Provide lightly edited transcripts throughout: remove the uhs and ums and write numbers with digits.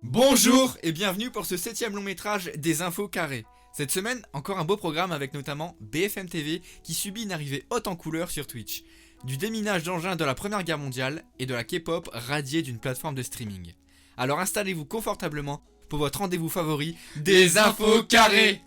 Bonjour et bienvenue pour ce 7ème long métrage des infos carrées. Cette semaine, encore un beau programme avec notamment BFM TV qui subit une arrivée haute en couleur sur Twitch. Du déminage d'engins de la Première Guerre mondiale et de la K-pop radiée d'une plateforme de streaming. Alors installez-vous confortablement pour votre rendez-vous favori des infos carrées.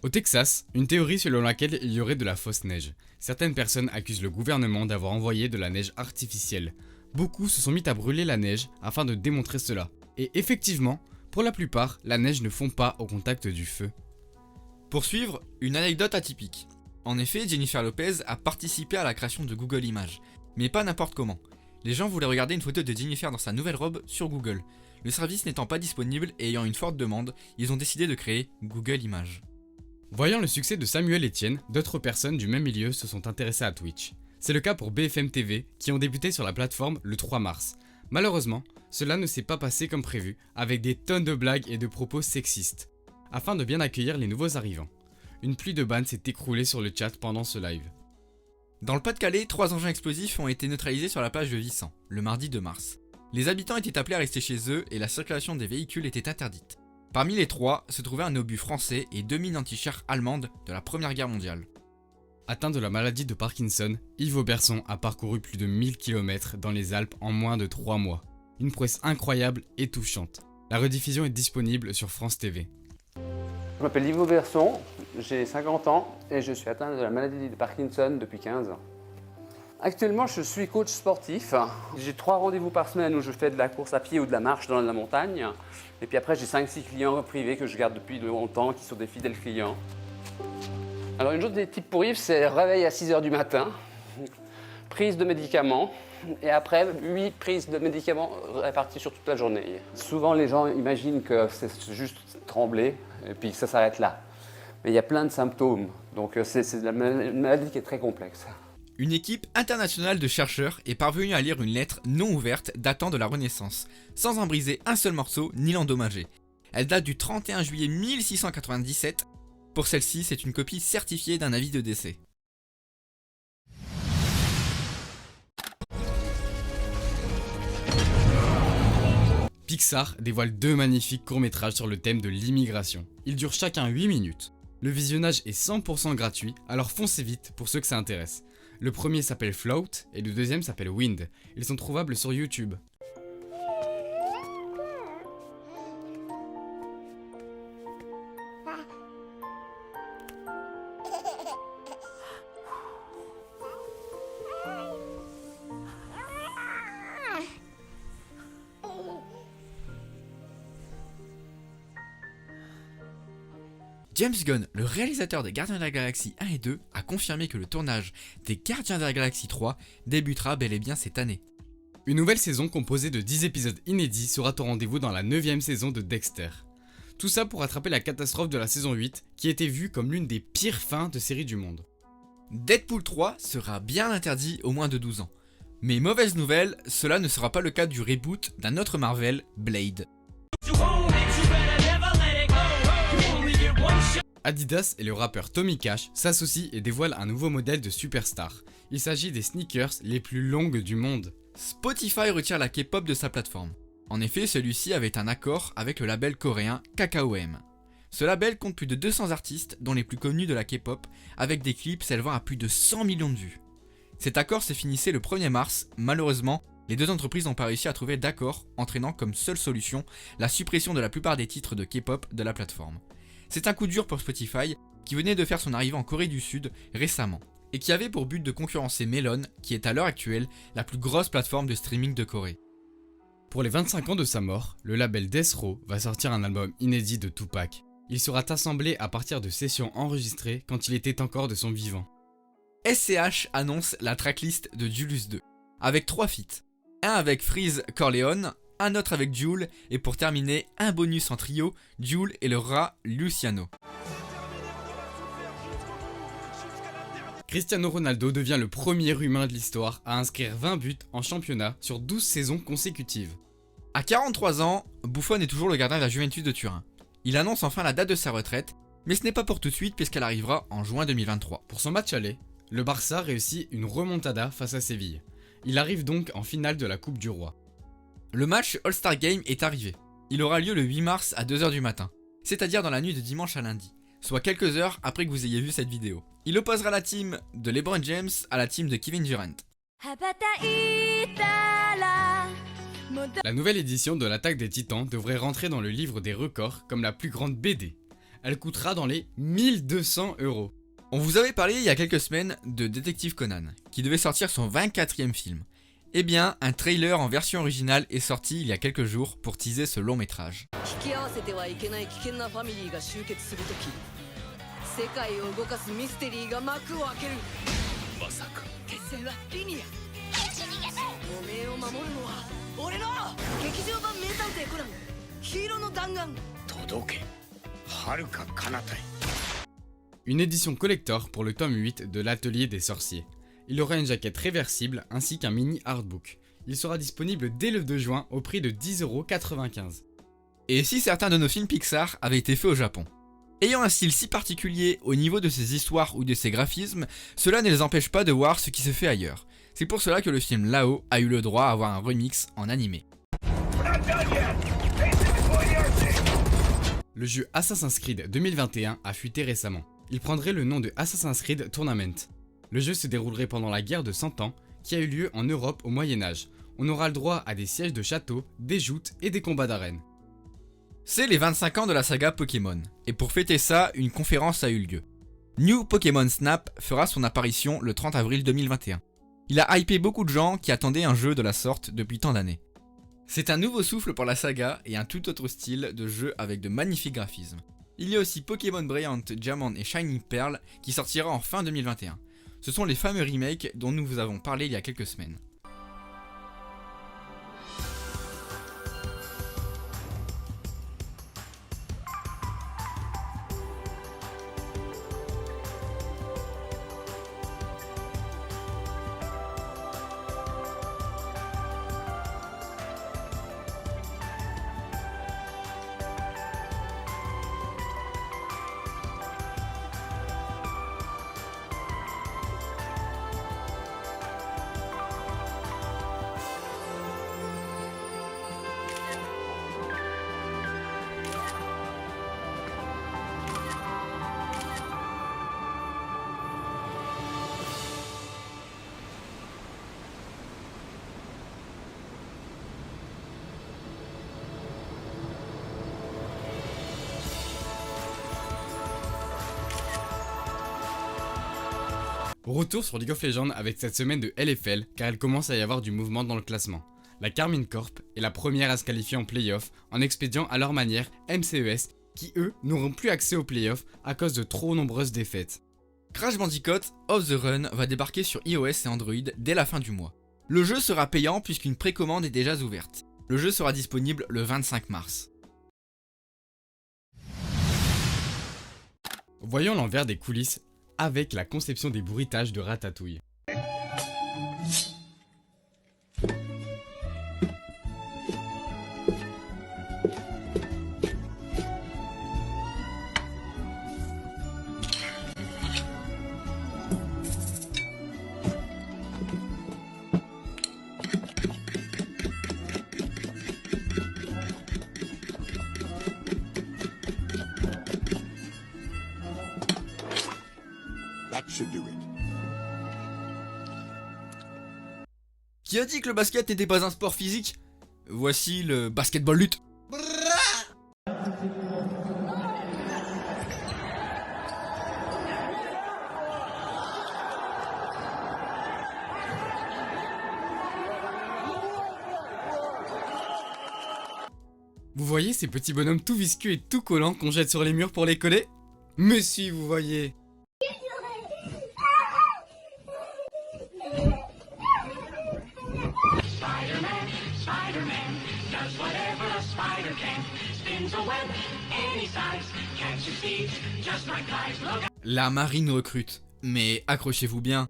Au Texas, une théorie selon laquelle il y aurait de la fausse neige. Certaines personnes accusent le gouvernement d'avoir envoyé de la neige artificielle. Beaucoup se sont mis à brûler la neige afin de démontrer cela. Et effectivement, pour la plupart, la neige ne fond pas au contact du feu. Pour suivre, une anecdote atypique. En effet, Jennifer Lopez a participé à la création de Google Images, mais pas n'importe comment. Les gens voulaient regarder une photo de Jennifer dans sa nouvelle robe sur Google. Le service n'étant pas disponible et ayant une forte demande, ils ont décidé de créer Google Images. Voyant le succès de Samuel Etienne, d'autres personnes du même milieu se sont intéressées à Twitch. C'est le cas pour BFM TV, qui ont débuté sur la plateforme le 3 mars. Malheureusement, cela ne s'est pas passé comme prévu, avec des tonnes de blagues et de propos sexistes, afin de bien accueillir les nouveaux arrivants. Une pluie de bans s'est écroulée sur le chat pendant ce live. Dans le Pas-de-Calais, 3 engins explosifs ont été neutralisés sur la plage de Vissant, le mardi 2 mars. Les habitants étaient appelés à rester chez eux et la circulation des véhicules était interdite. Parmi les 3 se trouvaient un obus français et 2 mines antichars allemandes de la Première Guerre mondiale. Atteint de la maladie de Parkinson, Yves Auberson a parcouru plus de 1000 km dans les Alpes en moins de 3 mois. Une prouesse incroyable et touchante. La rediffusion est disponible sur France TV. Je m'appelle Yves Auberson, j'ai 50 ans et je suis atteint de la maladie de Parkinson depuis 15 ans. Actuellement, je suis coach sportif. J'ai 3 rendez-vous par semaine où je fais de la course à pied ou de la marche dans la montagne. Et puis après, j'ai 5-6 clients privés que je garde depuis longtemps, qui sont des fidèles clients. Alors une journée type pour Yves, c'est réveil à 6h du matin, prise de médicaments, et après 8 prises de médicaments réparties sur toute la journée. Souvent, les gens imaginent que c'est juste trembler et puis que ça s'arrête là. Mais il y a plein de symptômes, donc c'est une maladie qui est très complexe. Une équipe internationale de chercheurs est parvenue à lire une lettre non ouverte datant de la Renaissance, sans en briser un seul morceau ni l'endommager. Elle date du 31 juillet 1697. Pour celle-ci, c'est une copie certifiée d'un avis de décès. Pixar dévoile 2 magnifiques courts-métrages sur le thème de l'immigration. Ils durent chacun 8 minutes. Le visionnage est 100% gratuit, alors foncez vite pour ceux que ça intéresse. Le premier s'appelle Float et le deuxième s'appelle Wind. Ils sont trouvables sur YouTube. James Gunn, le réalisateur des Gardiens de la Galaxie 1 et 2, a confirmé que le tournage des Gardiens de la Galaxie 3 débutera bel et bien cette année. Une nouvelle saison composée de 10 épisodes inédits sera au rendez-vous dans la 9ème saison de Dexter. Tout ça pour rattraper la catastrophe de la saison 8 qui était vue comme l'une des pires fins de série du monde. Deadpool 3 sera bien interdit aux moins de 12 ans. Mais mauvaise nouvelle, cela ne sera pas le cas du reboot d'un autre Marvel, Blade. Adidas et le rappeur Tommy Cash s'associent et dévoilent un nouveau modèle de superstar. Il s'agit des sneakers les plus longues du monde. Spotify retire la K-pop de sa plateforme. En effet, celui-ci avait un accord avec le label coréen KKOM. Ce label compte plus de 200 artistes, dont les plus connus de la K-pop, avec des clips s'élevant à plus de 100 millions de vues. Cet accord s'est finissé le 1er mars, malheureusement, les deux entreprises n'ont pas réussi à trouver d'accord, entraînant comme seule solution la suppression de la plupart des titres de K-pop de la plateforme. C'est un coup dur pour Spotify, qui venait de faire son arrivée en Corée du Sud récemment, et qui avait pour but de concurrencer Melon, qui est à l'heure actuelle la plus grosse plateforme de streaming de Corée. Pour les 25 ans de sa mort, le label Death Row va sortir un album inédit de Tupac. Il sera assemblé à partir de sessions enregistrées quand il était encore de son vivant. SCH annonce la tracklist de Julius 2, avec 3 feats. Un avec Freeze Corleone, un autre avec Jul, et pour terminer, un bonus en trio, Jul et le rat Luciano. Cristiano Ronaldo devient le premier humain de l'histoire à inscrire 20 buts en championnat sur 12 saisons consécutives. À 43 ans, Buffon est toujours le gardien de la Juventus de Turin. Il annonce enfin la date de sa retraite, mais ce n'est pas pour tout de suite puisqu'elle arrivera en juin 2023. Pour son match aller, Le Barça réussit une remontada face à Séville. Il arrive donc en finale de la Coupe du Roi. Le match All-Star Game est arrivé. Il aura lieu le 8 mars à 2h du matin, c'est-à-dire dans la nuit de dimanche à lundi, soit quelques heures après que vous ayez vu cette vidéo. Il opposera la team de LeBron James à la team de Kevin Durant. La nouvelle édition de l'Attaque des Titans devrait rentrer dans le livre des records comme la plus grande BD. Elle coûtera dans les 1200 €. On vous avait parlé il y a quelques semaines de Détective Conan, qui devait sortir son 24e film. Eh bien, un trailer en version originale est sorti il y a quelques jours pour teaser ce long métrage. Une édition collector pour le tome 8 de l'Atelier des Sorciers. Il aura une jaquette réversible ainsi qu'un mini artbook. Il sera disponible dès le 2 juin au prix de 10,95 €. Et si certains de nos films Pixar avaient été faits au Japon? Ayant un style si particulier au niveau de ses histoires ou de ses graphismes, cela ne les empêche pas de voir ce qui se fait ailleurs. C'est pour cela que le film Lao a eu le droit à avoir un remix en animé. Le jeu Assassin's Creed 2021 a fuité récemment. Il prendrait le nom de Assassin's Creed Tournament. Le jeu se déroulerait pendant la guerre de 100 ans qui a eu lieu en Europe au Moyen-Âge. On aura le droit à des sièges de châteaux, des joutes et des combats d'arène. C'est les 25 ans de la saga Pokémon, et pour fêter ça, une conférence a eu lieu. New Pokémon Snap fera son apparition le 30 avril 2021. Il a hypé beaucoup de gens qui attendaient un jeu de la sorte depuis tant d'années. C'est un nouveau souffle pour la saga et un tout autre style de jeu avec de magnifiques graphismes. Il y a aussi Pokémon Brilliant Diamond et Shining Pearl qui sortira en fin 2021. Ce sont les fameux remakes dont nous vous avons parlé il y a quelques semaines. Retour sur League of Legends avec cette semaine de LFL car il commence à y avoir du mouvement dans le classement. La Carmine Corp est la première à se qualifier en playoff en expédiant à leur manière MCES qui eux n'auront plus accès aux playoffs à cause de trop nombreuses défaites. Crash Bandicoot Off the Run va débarquer sur iOS et Android dès la fin du mois. Le jeu sera payant puisqu'une précommande est déjà ouverte. Le jeu sera disponible le 25 mars. Voyons l'envers des coulisses avec la conception des bruitages de Ratatouille. Qui a dit que le basket n'était pas un sport physique? Voici le basketball lutte. Vous voyez ces petits bonhommes tout visqueux et tout collants qu'on jette sur les murs pour les coller? Mais si, vous voyez. La marine recrute, mais accrochez-vous bien.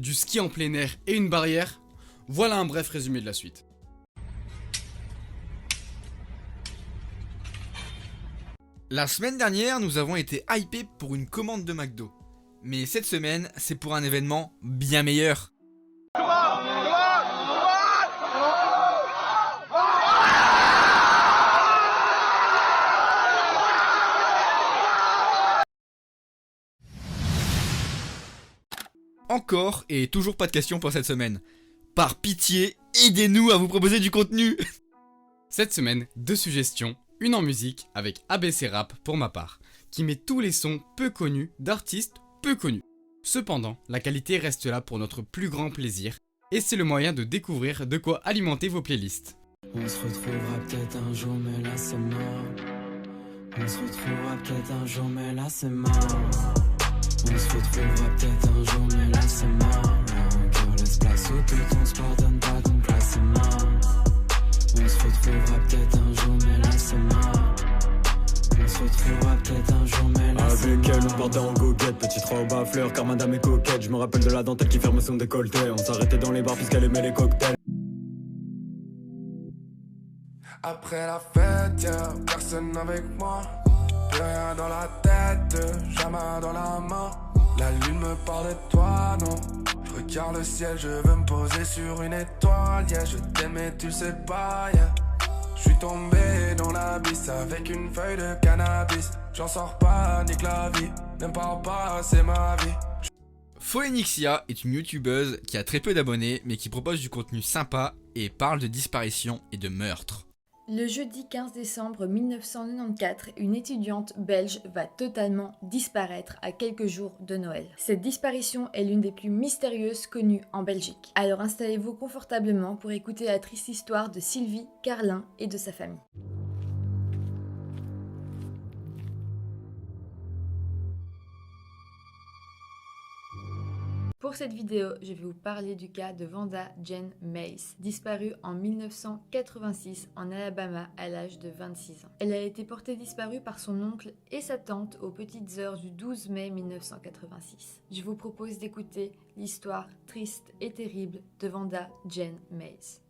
du ski en plein air et une barrière. Voilà un bref résumé de la suite. La semaine dernière, nous avons été hypés pour une commande de McDo. Mais cette semaine, c'est pour un événement bien meilleur. Encore et toujours pas de questions pour cette semaine. Par pitié, aidez-nous à vous proposer du contenu. Cette semaine, 2 suggestions, une en musique avec ABC Rap pour ma part, qui met tous les sons peu connus d'artistes peu connus. Cependant, la qualité reste là pour notre plus grand plaisir, et c'est le moyen de découvrir de quoi alimenter vos playlists. On se retrouvera peut-être un jour, mais là c'est mort. On se retrouvera peut-être un jour, mais là c'est mort. On se retrouvera peut-être un jour, mais là c'est mort. Mon cœur laisse place au tout, on se pardonne pas, donc là c'est mort. On se retrouvera peut-être un jour, mais là c'est mort. On se retrouvera peut-être un jour, mais là c'est mort. Avec elle, on partait en goguette, petite robe à fleurs, car madame est coquette. Je me rappelle de la dentelle qui ferme son décolleté. On s'arrêtait dans les bars puisqu'elle aimait les cocktails. Après la fête, y'a personne avec moi. Plus rien dans la tête, jamais dans la main. La lune me parle de toi, non. Je regarde le ciel, je veux me poser sur une étoile. Yeah, je t'aime et tu le sais pas, yeah. Je suis tombé dans l'abysse avec une feuille de cannabis. J'en sors pas, nique la vie. N'aime pas, c'est ma vie. Phoenixia est une youtubeuse qui a très peu d'abonnés mais qui propose du contenu sympa et parle de disparition et de meurtre. Le jeudi 15 décembre 1994, une étudiante belge va totalement disparaître à quelques jours de Noël. Cette disparition est l'une des plus mystérieuses connues en Belgique. Alors installez-vous confortablement pour écouter la triste histoire de Sylvie, Carlin et de sa famille. Pour cette vidéo, je vais vous parler du cas de Vanda Jane Mays, disparue en 1986 en Alabama à l'âge de 26 ans. Elle a été portée disparue par son oncle et sa tante aux petites heures du 12 mai 1986. Je vous propose d'écouter l'histoire triste et terrible de Vanda Jane Mays.